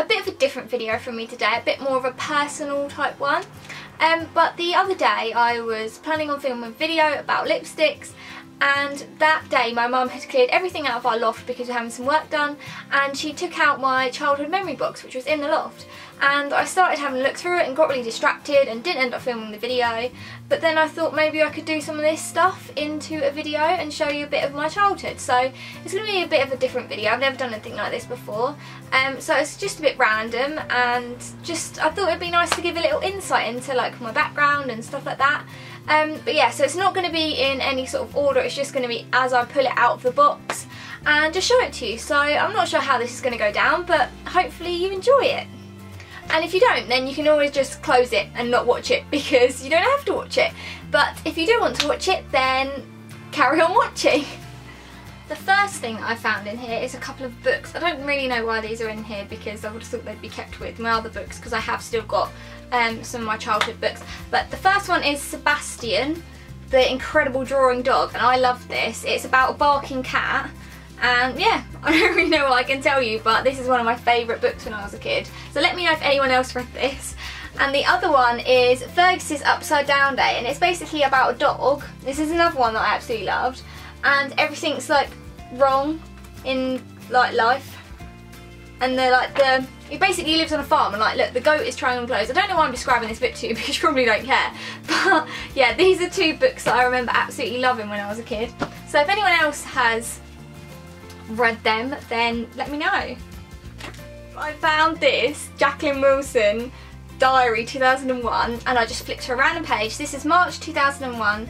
a bit of a different video from me today, a bit more of a personal type one. But the other day I was planning on filming a video about lipsticks, and that day my mum had cleared everything out of our loft because we were having some work done, and she took out my childhood memory box which was in the loft, and I started having a look through it and got really distracted and didn't end up filming the video. But then I thought maybe I could do some of this stuff into a video and show you a bit of my childhood. So it's going to be a bit of a different video. I've never done anything like this before, so it's just a bit random, and just I thought it'd be nice to give a little insight into like my background and stuff like that. But yeah, so it's not going to be in any sort of order, it's just going to be as I pull it out of the box and just show it to you. So I'm not sure how this is going to go down, but hopefully you enjoy it. And if you don't, then you can always just close it and not watch it, because you don't have to watch it. But if you do want to watch it, then carry on watching. The first thing that I found in here is a couple of books. I don't really know why these are in here, because I would have thought they'd be kept with my other books, because I have still got some of my childhood books. But the first one is Sebastian, the Incredible Drawing Dog, and I love this. It's about a barking cat, and yeah, I don't really know what I can tell you, but this is one of my favourite books when I was a kid. So let me know if anyone else read this. And the other one is Fergus's Upside Down Day, and it's basically about a dog. This is another one that I absolutely loved, and everything's like wrong in like life, and they're like he basically lives on a farm, and like look, the goat is trying on clothes. I don't know why I'm describing this book to you because you probably don't care, but yeah, these are two books that I remember absolutely loving when I was a kid. So if anyone else has read them, then let me know. I found this Jacqueline Wilson diary 2001, and I just flicked to a random page. This is March 2001,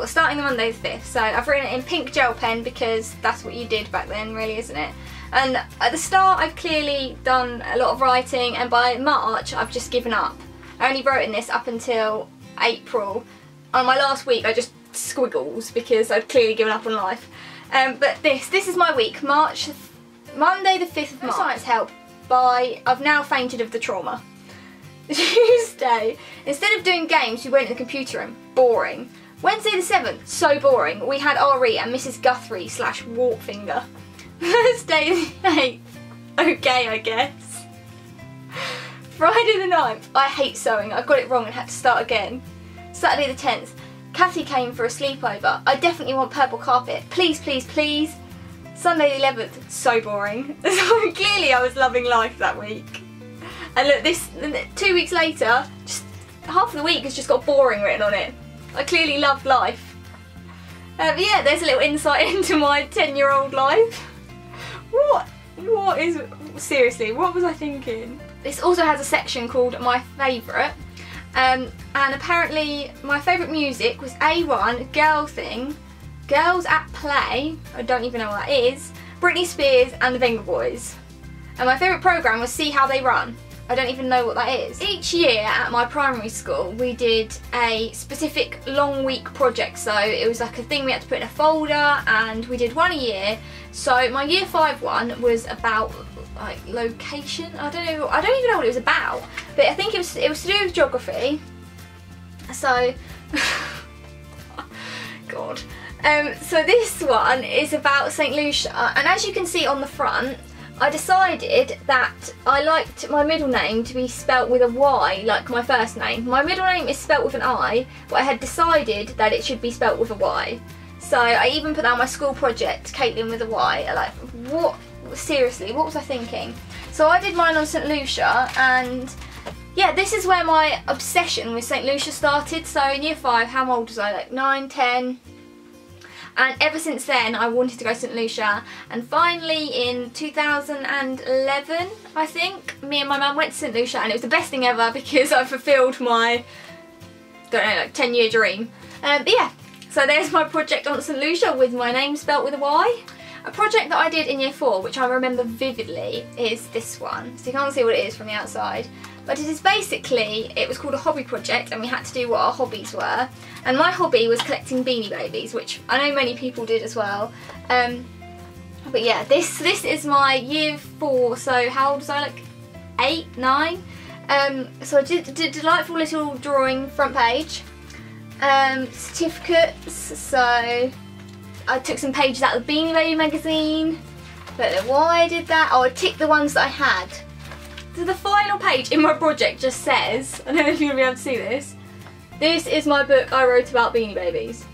starting the Monday the 5th. So I've written it in pink gel pen because that's what you did back then, really, isn't it? And at the start I've clearly done a lot of writing, and by March I've just given up. I only wrote in this up until April. On my last week I just squiggles because I'd clearly given up on life. But this is my week, Monday the 5th of March. Science help by I've now fainted of the trauma. Tuesday, instead of doing games we went in the computer room, boring. Wednesday the 7th, so boring. We had RE and Mrs Guthrie / Wartfinger. Thursday the 8th, okay I guess. Friday the 9th, I hate sewing, I got it wrong and had to start again. Saturday the 10th, Kathy came for a sleepover. I definitely want purple carpet, please please please. Sunday the 11th, so boring. So clearly I was loving life that week. And look, this 2 weeks later, just half of the week has just got boring written on it. I clearly loved life. But yeah, there's a little insight into my 10-year-old life. Seriously, what was I thinking? This also has a section called My Favourite, and apparently my favourite music was A1, Girl Thing, Girls at Play, I don't even know what that is, Britney Spears and the Venga Boys. And my favourite programme was See How They Run. I don't even know what that is. Each year at my primary school we did a specific long week project, so it was like a thing we had to put in a folder, and we did one a year. So my year 5 one was about like location. I don't even know what it was about, but I think it was to do with geography. So God. So this one is about St Lucia, and as you can see on the front, I decided that I liked my middle name to be spelt with a Y, like my first name. My middle name is spelt with an I, but I had decided that it should be spelt with a Y. So I even put down my school project, Caitlin with a Y. Like, what? Seriously, what was I thinking? So I did mine on St Lucia, and yeah, this is where my obsession with St Lucia started. So in year 5, how old was I? Like 9, 10? And ever since then I wanted to go to St Lucia, and finally in 2011 I think, me and my mum went to St Lucia, and it was the best thing ever because I fulfilled my, don't know, like 10-year dream. But yeah, so there's my project on St Lucia with my name spelt with a Y. A project that I did in year 4, which I remember vividly, is this one. So you can't see what it is from the outside. But it is basically, it was called a hobby project, and we had to do what our hobbies were. And my hobby was collecting Beanie Babies, which I know many people did as well. But yeah, this is my year 4, so how old was I, like 8, 9? So I did a delightful little drawing front page. Certificates, so I took some pages out of the Beanie Baby magazine. But why I did that? Oh, I ticked the ones that I had. the final page in my project just says, I don't know if you'll be able to see this, this is my book I wrote about Beanie Babies.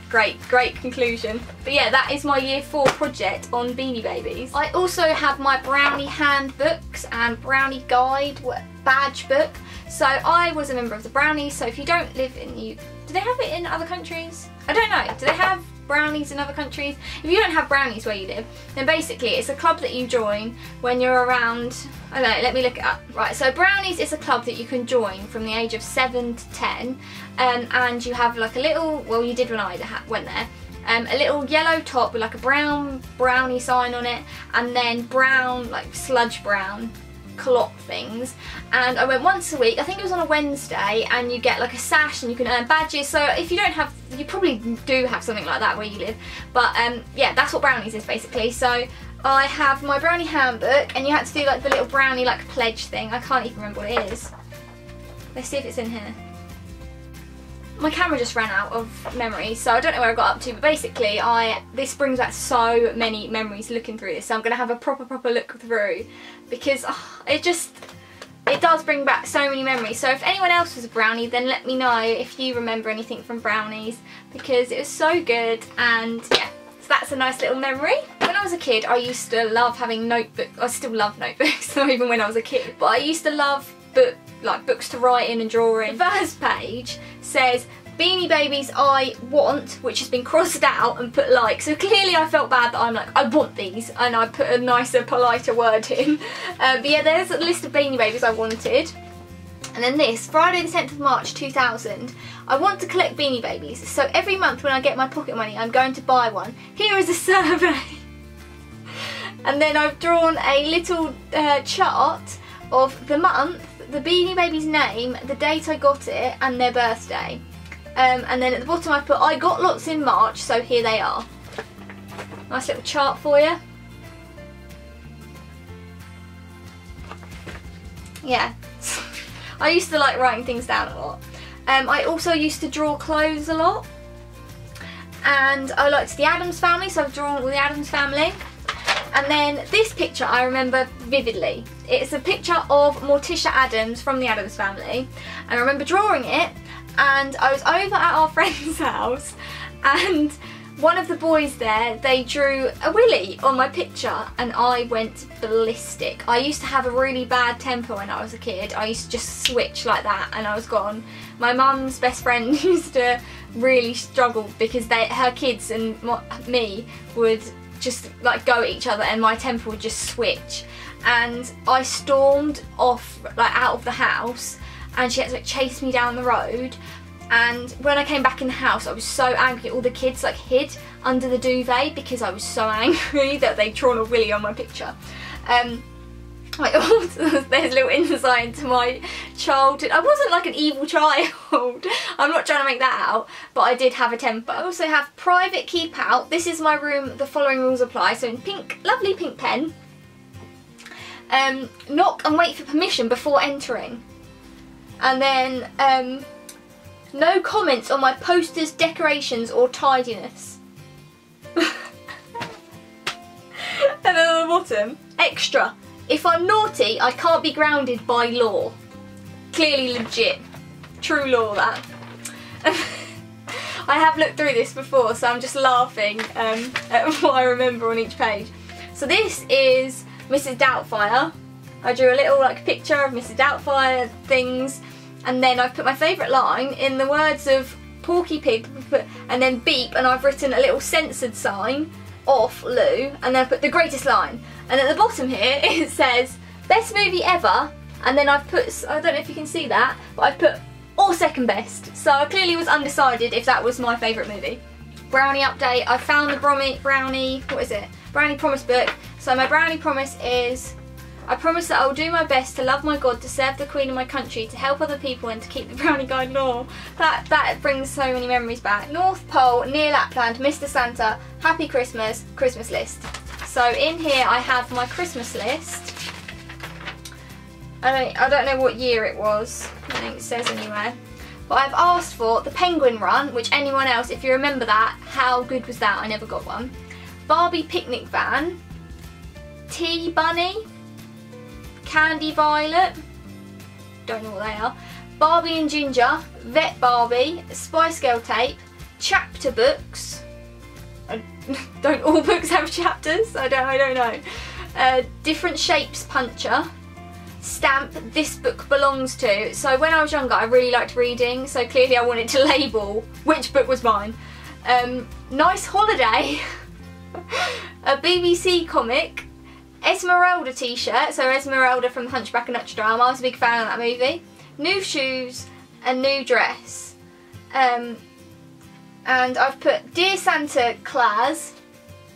Great conclusion. But yeah, that is my year 4 project on Beanie Babies. I also have my Brownie handbooks and Brownie guide badge book. So I was a member of the Brownies, so if you don't live in the UK, do they have it in other countries? I don't know, do they have Brownies in other countries? If you don't have Brownies where you live, then basically it's a club that you join when you're around, I don't know, let me look it up. Right, so Brownies is a club that you can join from the age of 7 to 10, and you have like a little, well you did when I went there, a little yellow top with like a brown brownie sign on it, and then brown, like sludge brown clock things, and I went once a week. I think it was on a Wednesday, and you get like a sash and you can earn badges. So if you don't have, you probably do have something like that where you live, but yeah, that's what Brownies is basically. So I have my Brownie handbook, and you had to do like the little Brownie like pledge thing. I can't even remember what it is. Let's see if it's in here. My camera just ran out of memory, so I don't know where I got up to, but basically this brings back so many memories looking through this, so I'm going to have a proper look through, because it does bring back so many memories. So if anyone else was a Brownie, then let me know if you remember anything from Brownies, because it was so good. And yeah, so that's a nice little memory. When I was a kid, I used to love having notebooks. I still love notebooks, not even when I was a kid, but I used to love books to write in and draw in. The first page says Beanie Babies I want, which has been crossed out and put like, so clearly I felt bad that I'm like, I want these, and I put a nicer, politer word in. But yeah, there's a list of Beanie Babies I wanted. And then this, Friday the 10th of March 2000, I want to collect Beanie Babies, so every month when I get my pocket money I'm going to buy one. Here is a survey. And then I've drawn a little chart of the month, the Beanie Baby's name, the date I got it, and their birthday. And then at the bottom I put, I got lots in March, so here they are. Nice little chart for you. Yeah, I used to like writing things down a lot. I also used to draw clothes a lot. And I liked the Addams Family, so I've drawn all the Addams Family. And then this picture I remember vividly. It's a picture of Morticia Addams from the Addams Family, and I remember drawing it, and I was over at our friend's house, and one of the boys there, they drew a willy on my picture, and I went ballistic. I used to have a really bad temper when I was a kid. I used to just switch like that and I was gone. My mum's best friend used to really struggle because her kids and me would just like go at each other, and my temper would just switch, and I stormed off like out of the house, and she had to like chase me down the road. And when I came back in the house, I was so angry. All the kids like hid under the duvet because I was so angry that they'd drawn a willy on my picture. Like, there's a little insight to my childhood. I wasn't like an evil child. I'm not trying to make that out, but I did have a temper. I also have private keep out. This is my room. The following rules apply. So in pink, lovely pink pen. Knock and wait for permission before entering. And then no comments on my posters, decorations or tidiness. And then on the bottom, extra. If I'm naughty, I can't be grounded by law. Clearly legit. True law, that. I have looked through this before, so I'm just laughing at what I remember on each page. So this is Mrs. Doubtfire. I drew a little like picture of Mrs. Doubtfire things, and then I've put my favourite line in the words of Porky Pig, and then beep, and I've written a little censored sign, off Lou, and then I put the greatest line. And at the bottom here it says best movie ever, and then I've put, I don't know if you can see that, but I've put or second best. So I clearly was undecided if that was my favourite movie. Brownie update, I found the Brownie, what is it? Brownie promise book. So my Brownie promise is, I promise that I will do my best to love my God, to serve the Queen of my country, to help other people and to keep the Brownie Guide law. That brings so many memories back. North Pole, near Lapland, Mr. Santa, Happy Christmas, Christmas list. So in here I have my Christmas list. I don't know what year it was, I think it says anywhere. But I've asked for the Penguin Run, which anyone else, if you remember that, how good was that? I never got one. Barbie picnic van, Tea Bunny, Candy Violet, don't know what they are, Barbie and Ginger, Vet Barbie, Spice Girl tape, chapter books. Don't all books have chapters? I don't know. Different shapes puncher, stamp this book belongs to. So when I was younger I really liked reading, so clearly I wanted to label which book was mine. Nice holiday, a BBC comic, Esmeralda t-shirt, so Esmeralda from the Hunchback of Notre Dame, I was a big fan of that movie, new shoes, a new dress, and I've put Dear Santa Claus,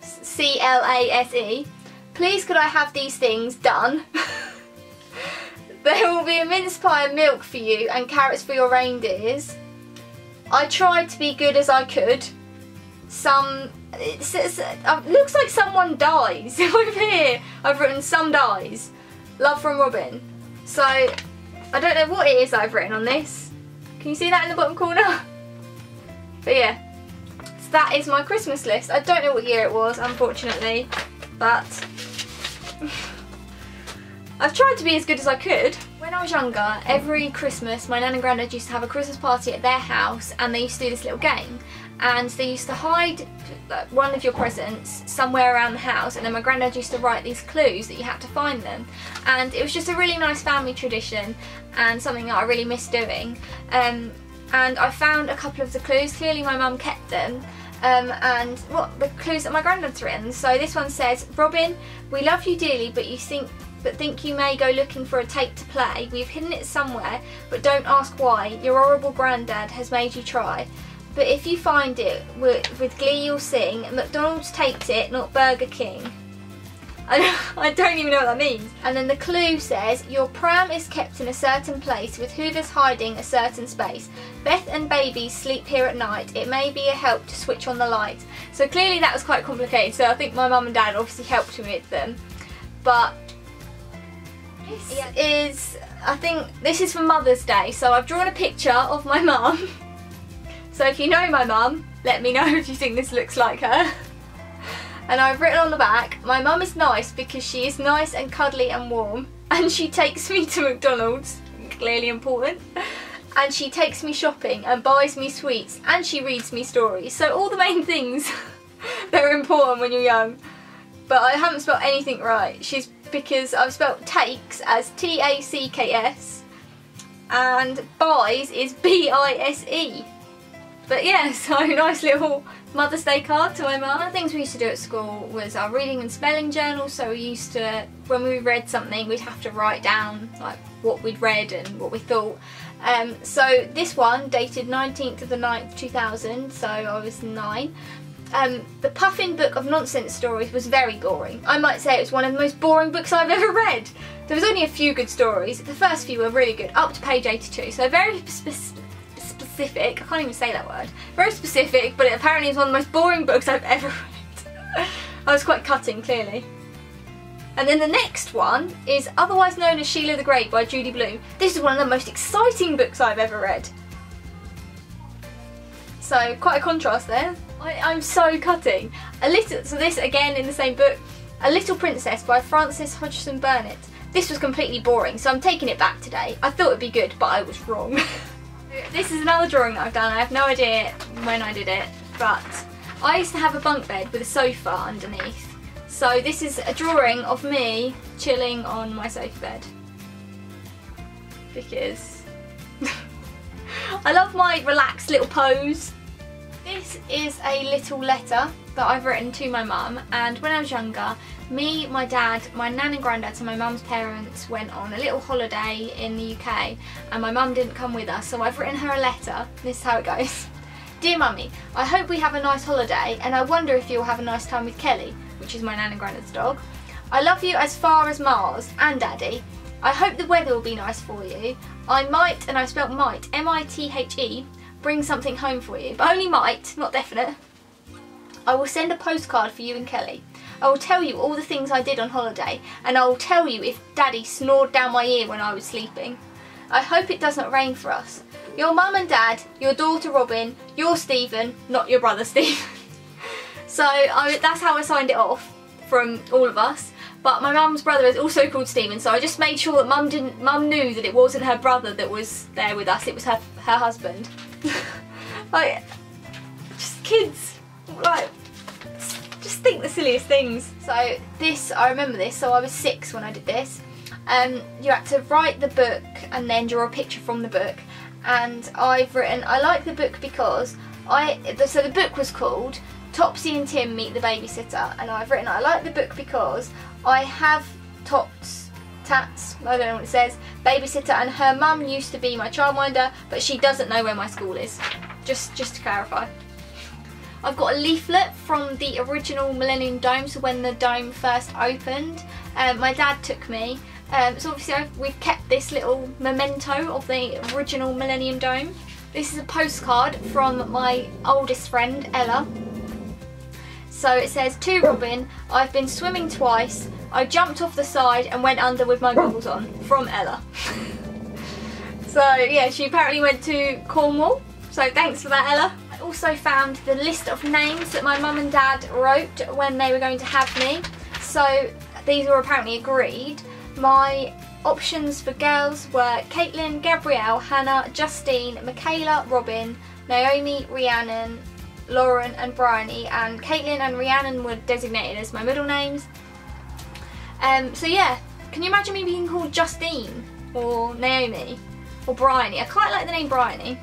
C-L-A-S-E, please could I have these things done? There will be a mince pie and milk for you and carrots for your reindeers. I tried to be good as I could. It looks like someone dies. Over here I've written some dies. Love from Robyn. So I don't know what it is that I've written on this. Can you see that in the bottom corner? But yeah, so that is my Christmas list. I don't know what year it was, unfortunately, but I've tried to be as good as I could. When I was younger, every Christmas my nan and granddad used to have a Christmas party at their house, and they used to do this little game, and they used to hide one of your presents somewhere around the house, and then my granddad used to write these clues that you had to find them, and it was just a really nice family tradition and something that I really miss doing. And I found a couple of the clues. Clearly my mum kept them, and what the clues that my granddad's written. So this one says, Robyn, we love you dearly, but think you may go looking for a tape to play. We've hidden it somewhere, but don't ask why. Your horrible granddad has made you try. But if you find it, with glee you'll sing, McDonald's takes it, not Burger King. I don't even know what that means. And then the clue says, your pram is kept in a certain place, with Hoover's hiding a certain space. Beth and babies sleep here at night. It may be a help to switch on the light. So clearly that was quite complicated, so I think my mum and dad obviously helped me with them. But this is, I think this is for Mother's Day, so I've drawn a picture of my mum. So if you know my mum, let me know if you think this looks like her. And I've written on the back, my mum is nice because she is nice and cuddly and warm, and she takes me to McDonald's, clearly important, and she takes me shopping and buys me sweets, and she reads me stories. So all the main things that are important when you're young. But I haven't spelled anything right. Because I've spelled takes as T-A-C-K-S, and buys is B-I-S-E. But yeah, so nice little Mother's Day card to my mum. One of the things we used to do at school was our reading and spelling journal. So we used to, when we read something, we'd have to write down like what we'd read and what we thought. So this one dated 19th of the 9th 2000, so I was 9. The Puffin Book of Nonsense Stories was very boring. I might say it was one of the most boring books I've ever read. There was only a few good stories. The first few were really good, up to page 82, so very specific. I can't even say that word. Very specific, but it apparently is one of the most boring books I've ever read. I was quite cutting, clearly. And then the next one is otherwise known as Sheila the Great by Judy Blume. This is one of the most exciting books I've ever read. So quite a contrast there. I'm so cutting. So this again in the same book, A Little Princess by Frances Hodgson Burnett. This was completely boring, so I'm taking it back today. I thought it'd be good, but I was wrong. This is another drawing that I've done. I have no idea when I did it, but I used to have a bunk bed with a sofa underneath. So this is a drawing of me chilling on my sofa bed. Because I love my relaxed little pose. This is a little letter that I've written to my mum, and when I was younger, me, my dad, my nan and granddad, so my mum's parents, went on a little holiday in the UK, and my mum didn't come with us, so I've written her a letter. This is how it goes. Dear Mummy, I hope we have a nice holiday, and I wonder if you'll have a nice time with Kelly, which is my nan and granddad's dog. I love you as far as Mars, and Daddy. I hope the weather will be nice for you. I might, and I spelt might, M-I-T-H-E, bring something home for you, but only might, not definite. I will send a postcard for you and Kelly. I will tell you all the things I did on holiday, and I will tell you if Daddy snored down my ear when I was sleeping. I hope it does not rain for us. Your mum and dad, your daughter Robyn, your Stephen, not your brother Stephen. So that's how I signed it off from all of us. but my mum's brother is also called Stephen, so I just made sure that mum knew that it wasn't her brother that was there with us, it was her husband. Like, just kids, like, just think the silliest things. So this, I remember this, so I was 6 when I did this. You had to write the book and then draw a picture from the book, and I've written, I like the book because so the book was called Topsy and Tim Meet the Babysitter, and I've written, I like the book because I have Tats, I don't know what it says, babysitter, and her mum used to be my childminder, but she doesn't know where my school is. Just to clarify. I've got a leaflet from the original Millennium Dome, so when the dome first opened, my dad took me. So obviously we've kept this little memento of the original Millennium Dome. This is a postcard from my oldest friend, Ella. So it says, to Robyn, I've been swimming twice, I jumped off the side and went under with my goggles on, from Ella. So yeah, she apparently went to Cornwall, so thanks for that, Ella. I also found the list of names that my mum and dad wrote when they were going to have me. So these were apparently agreed. My options for girls were Caitlin, Gabrielle, Hannah, Justine, Michaela, Robyn, Naomi, Rhiannon, Lauren and Bryony, and Caitlin and Rhiannon were designated as my middle names. So yeah, can you imagine me being called Justine or Naomi or Bryony? I quite like the name Bryony.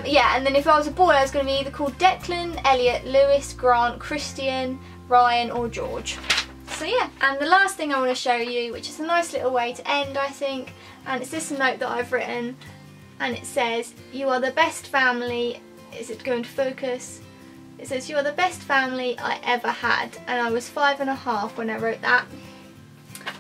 Yeah, and then if I was a boy I was going to be either called Declan, Elliot, Lewis, Grant, Christian, Ryan or George. So yeah, and the last thing I want to show you, which is a nice little way to end I think, and it's this note that I've written, and it says, you are the best family, is it going to focus? It says, you are the best family I ever had, and I was 5.5 when I wrote that,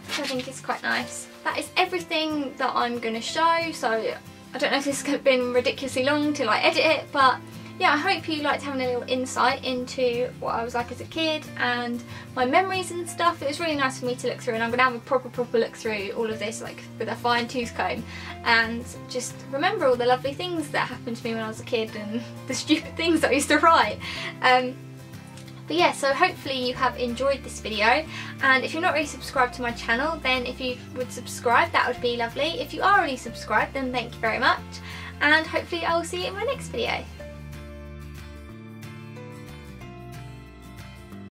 which I think is quite nice. That is everything that I'm going to show, so I don't know if this has been ridiculously long till I edit it, but yeah, I hope you liked having a little insight into what I was like as a kid and my memories and stuff. It was really nice for me to look through, and I'm going to have a proper look through all of this like with a fine tooth comb and just remember all the lovely things that happened to me when I was a kid and the stupid things that I used to write. But yeah, so hopefully you have enjoyed this video, and if you're not already subscribed to my channel, then if you would subscribe, that would be lovely. If you are already subscribed, then thank you very much, and hopefully I will see you in my next video.